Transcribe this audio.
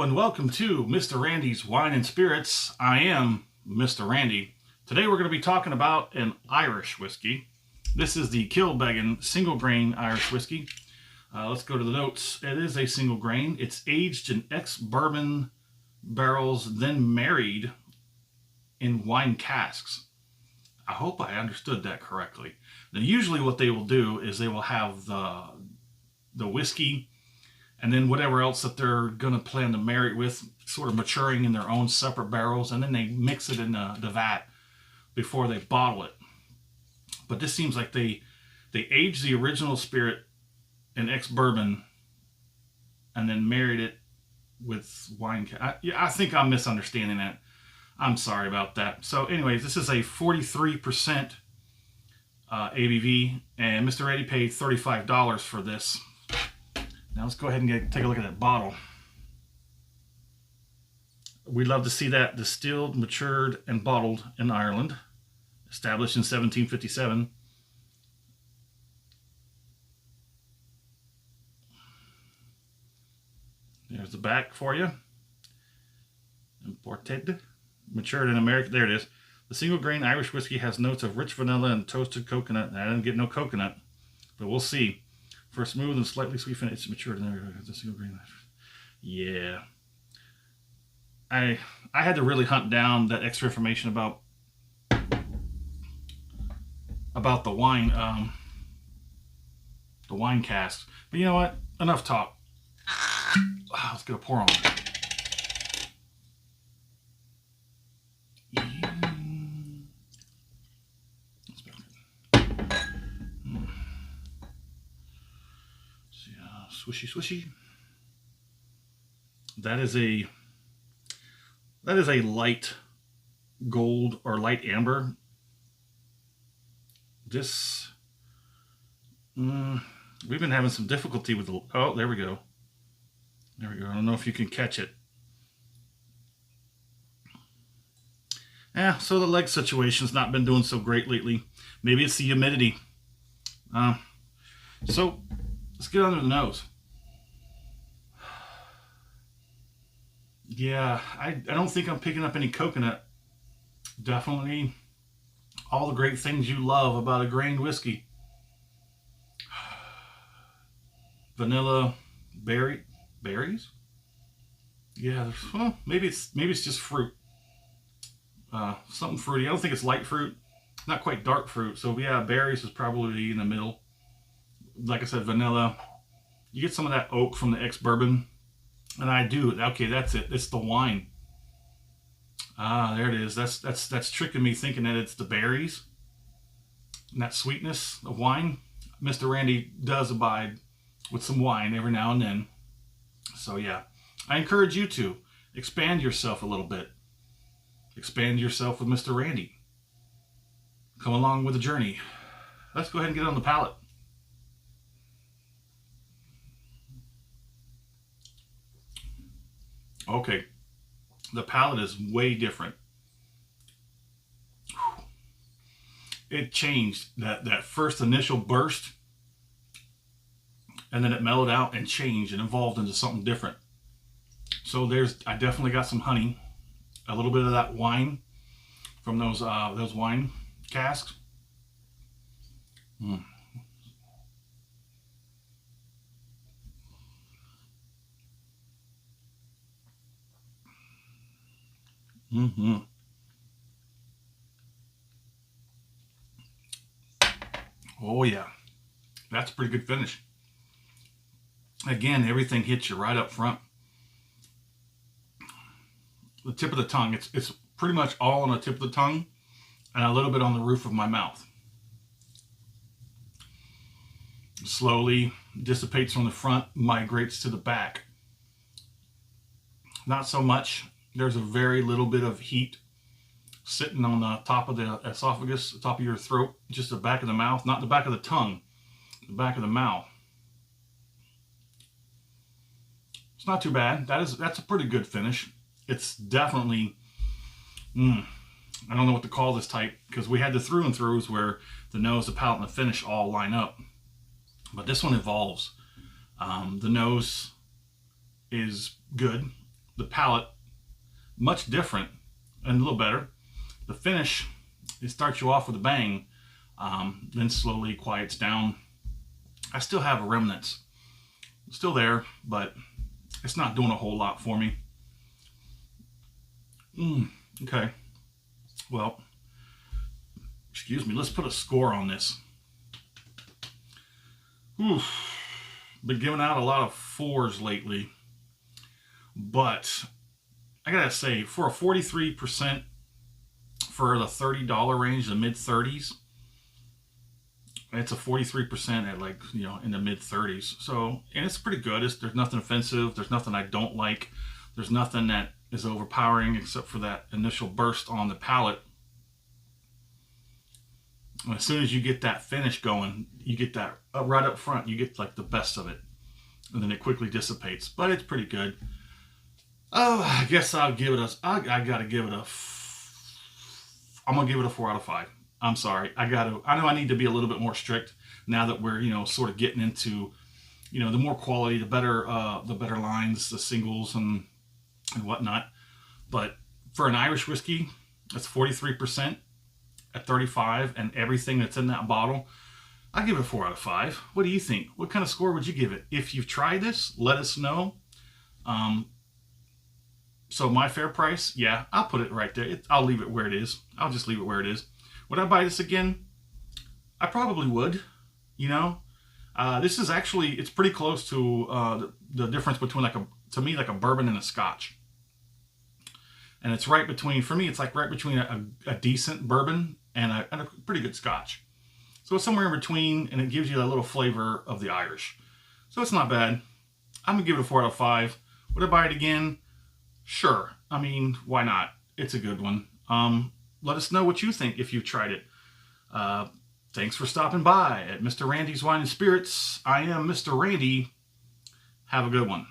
and welcome to Mr. Randy's Wine and Spirits. I am Mr. Randy. Today we're going to be talking about an Irish whiskey. This is the Kilbeggan single grain Irish whiskey. Let's go to the notes. It is a single grain. It's aged in ex-bourbon barrels, then married in wine casks. I hope I understood that correctly. Now, usually what they will do is they will have the whiskey and then whatever else that they're going to plan to marry it with sort of maturing in their own separate barrels, and then they mix it in the vat before they bottle it. But this seems like they aged the original spirit in ex-bourbon and then married it with wine. I think I'm misunderstanding that. I'm sorry about that. So anyways, this is a 43% ABV, and Mr. Randy paid $35 for this. Now let's go ahead and take a look at that bottle. We'd love to see that. Distilled, matured, and bottled in Ireland. Established in 1757. There's the back for you. Imported. Matured in America. There it is. The single grain Irish whiskey has notes of rich vanilla and toasted coconut. I didn't get no coconut, but we'll see. For a smooth and slightly sweet finish, it's matured in the single grain. Yeah. I had to really hunt down that extra information about the wine casks. But you know what? Enough talk. Let's get a pour on. Swishy, swishy. That is a light gold or light amber. This we've been having some difficulty with the. Oh, there we go. There we go. I don't know if you can catch it. Yeah, so the leg situation's not been doing so great lately. Maybe it's the humidity. So let's get under the nose. Yeah, I don't think I'm picking up any coconut. Definitely all the great things you love about a grain whiskey. Vanilla, berries? Yeah, well, maybe it's just fruit. Something fruity. I don't think it's light fruit. Not quite dark fruit. So yeah, berries is probably in the middle. Like I said, vanilla. You get some of that oak from the ex-bourbon. And I do. Okay, that's it. It's the wine. Ah, there it is. That's tricking me thinking that it's the berries. And that sweetness of wine. Mr. Randy does abide with some wine every now and then. So yeah, I encourage you to expand yourself a little bit. Expand yourself with Mr. Randy. Come along with the journey. Let's go ahead and get on the palate. Okay, the palate is way different. It changed that first initial burst, and then it mellowed out and changed and evolved into something different. So I definitely got some honey, a little bit of that wine from those wine casks. Oh yeah, that's a pretty good finish. Again, everything hits you right up front. The tip of the tongue, it's pretty much all on the tip of the tongue and a little bit on the roof of my mouth. Slowly dissipates from the front, migrates to the back. Not so much. There's a very little bit of heat sitting on the top of the esophagus, the top of your throat, just the back of the mouth, not the back of the tongue, the back of the mouth. It's not too bad. That's a pretty good finish. It's definitely, I don't know what to call this type, because we had the through and throughs where the nose, the palate, and the finish all line up. But this one evolves. The nose is good. the palate much different and a little better. The finish, it starts you off with a bang, then slowly quiets down. I still have remnants. It's still there, but it's not doing a whole lot for me. Okay. Well, excuse me. Let's put a score on this. Been giving out a lot of 4s lately, but I gotta say, for a 43% for the $30 range, the mid 30s, it's a 43% at, like, you know, in the mid 30s. So, and it's pretty good. There's nothing offensive. There's nothing I don't like. There's nothing that is overpowering except for that initial burst on the palate. And as soon as you get that finish going, you get that right up front, you get like the best of it. And then it quickly dissipates. But it's pretty good. Oh, I guess I'll give it I'm going to give it a 4 out of 5. I'm sorry. I know I need to be a little bit more strict now that we're, you know, sort of getting into, you know, the more quality, the better lines, the singles and whatnot. But for an Irish whiskey, that's 43% at 35, and everything that's in that bottle, I give it a 4 out of 5. What do you think? What kind of score would you give it? If you've tried this, let us know. So my fair price, yeah, I'll put it right there. I'll leave it where it is. I'll just leave it where it is. Would I buy this again? I probably would. You know, this is actually, it's pretty close to the difference between, like, to me, like a bourbon and a scotch. And it's right between, for me, it's like right between a decent bourbon and a pretty good scotch. So it's somewhere in between, and it gives you a little flavor of the Irish. So it's not bad. I'm going to give it a 4 out of 5. Would I buy it again? Sure. I mean, why not? It's a good one. Let us know what you think if you've tried it. Thanks for stopping by at Mr. Randy's Wine and Spirits. I am Mr. Randy. Have a good one.